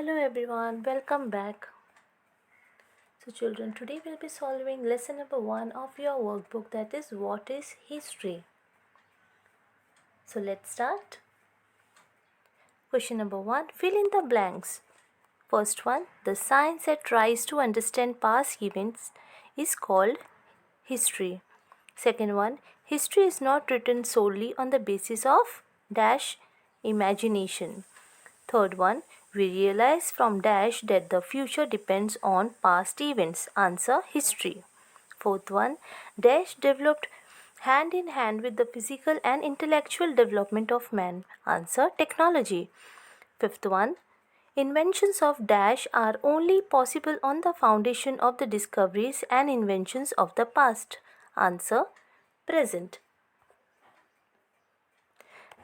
Hello everyone, welcome back. So children, today we'll be solving lesson number 1 of your workbook, that is what is history. So let's start. Question number 1, fill in the blanks. First one, the science that tries to understand past events is called history. Second one, history is not written solely on the basis of dash imagination. Third one, we realize from dash that the future depends on past events. Answer, history. Fourth one, dash developed hand in hand with the physical and intellectual development of man. Answer, technology. Fifth one, inventions of dash are only possible on the foundation of the discoveries and inventions of the past. Answer, present.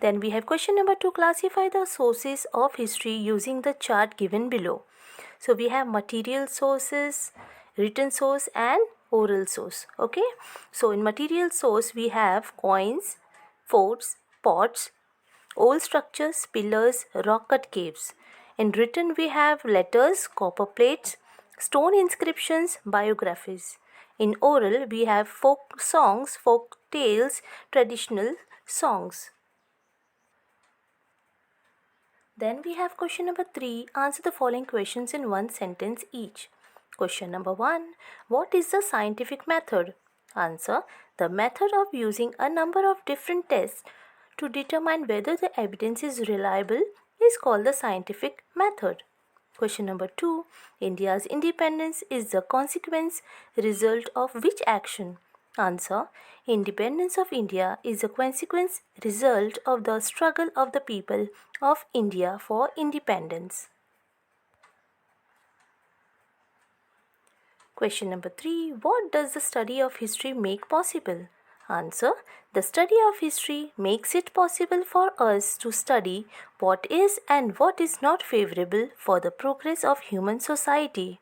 Then we have question number 2, classify the sources of history using the chart given below. So we have material sources, written source and oral source. Okay. So in material source we have coins, forts, pots, old structures, pillars, rock cut caves. In written we have letters, copper plates, stone inscriptions, biographies. In oral we have folk songs, folk tales, traditional songs. Then we have question number 3. Answer the following questions in one sentence each. Question number 1. What is the scientific method? Answer. The method of using a number of different tests to determine whether the evidence is reliable is called the scientific method. Question number 2. India's independence is the consequence result of which action? Answer. Independence of India is a consequence result of the struggle of the people of India for independence. Question number 3. What does the study of history make possible? Answer. The study of history makes it possible for us to study what is and what is not favorable for the progress of human society.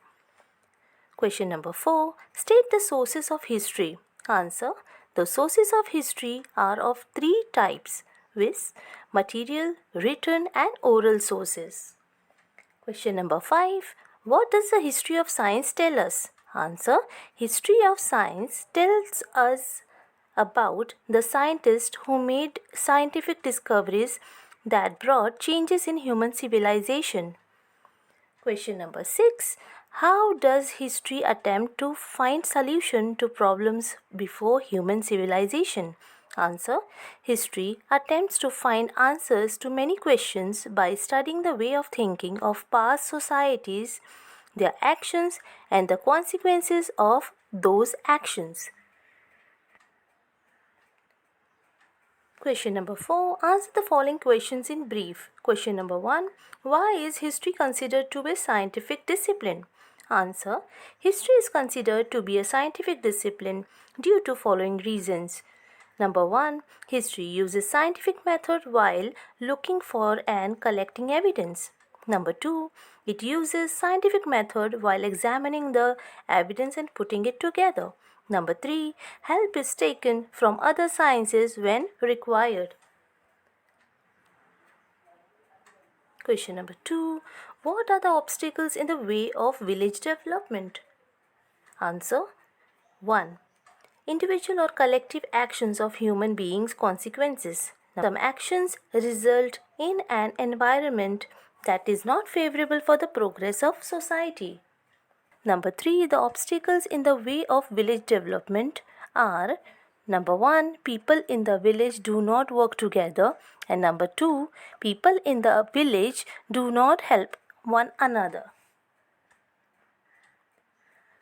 Question number 4. State the sources of history. Answer. The sources of history are of 3 types, viz. Material, written and oral sources. Question number 5. What does the history of science tell us? Answer. History of science tells us about the scientists who made scientific discoveries that brought changes in human civilization. Question number 6. How does history attempt to find solution to problems before human civilization? Answer. History attempts to find answers to many questions by studying the way of thinking of past societies, their actions and the consequences of those actions. Question number 4. Answer the following questions in brief. Question number 1. Why is history considered to be a scientific discipline? Answer. History is considered to be a scientific discipline due to following reasons. Number 1. History uses scientific method while looking for and collecting evidence. Number 2. It uses scientific method while examining the evidence and putting it together. Number 3. Help is taken from other sciences when required. Question number 2. What are the obstacles in the way of village development? Answer. 1. Individual or collective actions of human beings' consequences. Some actions result in an environment that is not favorable for the progress of society. Number 3, the obstacles in the way of village development are: number 1, people in the village do not work together, and number 2, people in the village do not help one another.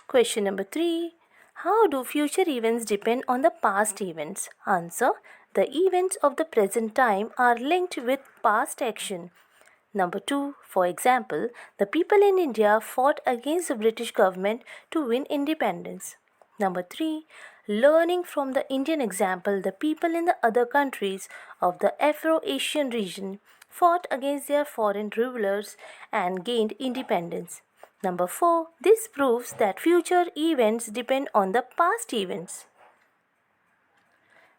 Question number 3, how do future events depend on the past events? Answer, the events of the present time are linked with past action. Number 2, for example, the people in India fought against the British government to win independence. Number 3, learning from the Indian example, the people in the other countries of the Afro-Asian region fought against their foreign rulers and gained independence. Number 4, this proves that future events depend on the past events.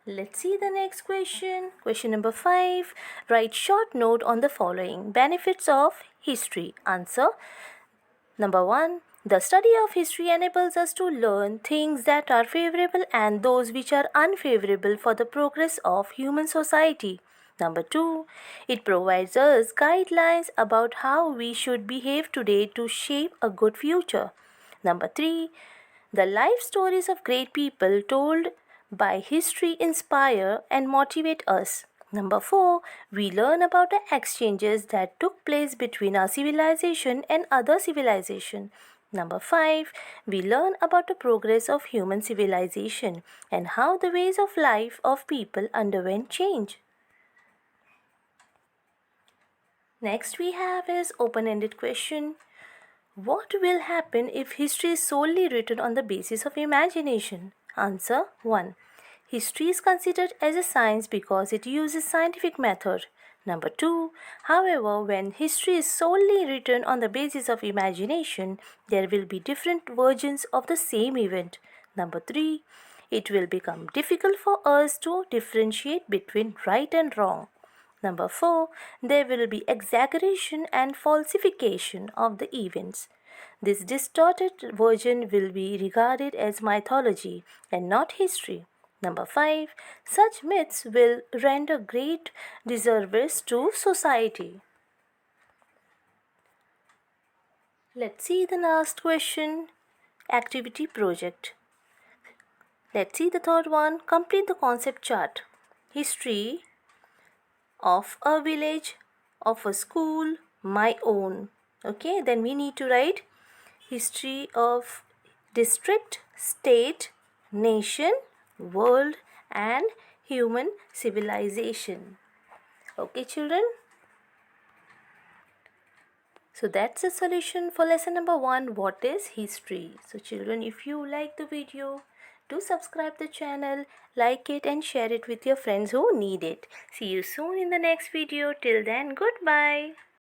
Let's see the next question. Question number 5. Write short note on the following benefits of history. Answer. Number 1. The study of history enables us to learn things that are favorable and those which are unfavorable for the progress of human society. Number 2. It provides us guidelines about how we should behave today to shape a good future. Number 3. The life stories of great people told by history inspire and motivate us. Number 4. We learn about the exchanges that took place between our civilization and other civilization. Number 5. We learn about the progress of human civilization and how the ways of life of people underwent change. Next we have is open-ended question. What will happen if history is solely written on the basis of imagination? Answer 1. History is considered as a science because it uses scientific method. Number 2. However, when history is solely written on the basis of imagination, there will be different versions of the same event. Number 3. It will become difficult for us to differentiate between right and wrong. Number 4. There will be exaggeration and falsification of the events. This distorted version will be regarded as mythology and not history. Number 5. Such myths will render great disservice to society. Let's see the last question. Activity project. Let's see the third one. Complete the concept chart. History of a village, of a school, my own. Okay, then we need to write history of district, state, nation, world and human civilization. Okay children. So that's the solution for lesson number 1, what is history. So children, if you like the video, do subscribe the channel, like it and share it with your friends who need it. See you soon in the next video. Till then, goodbye.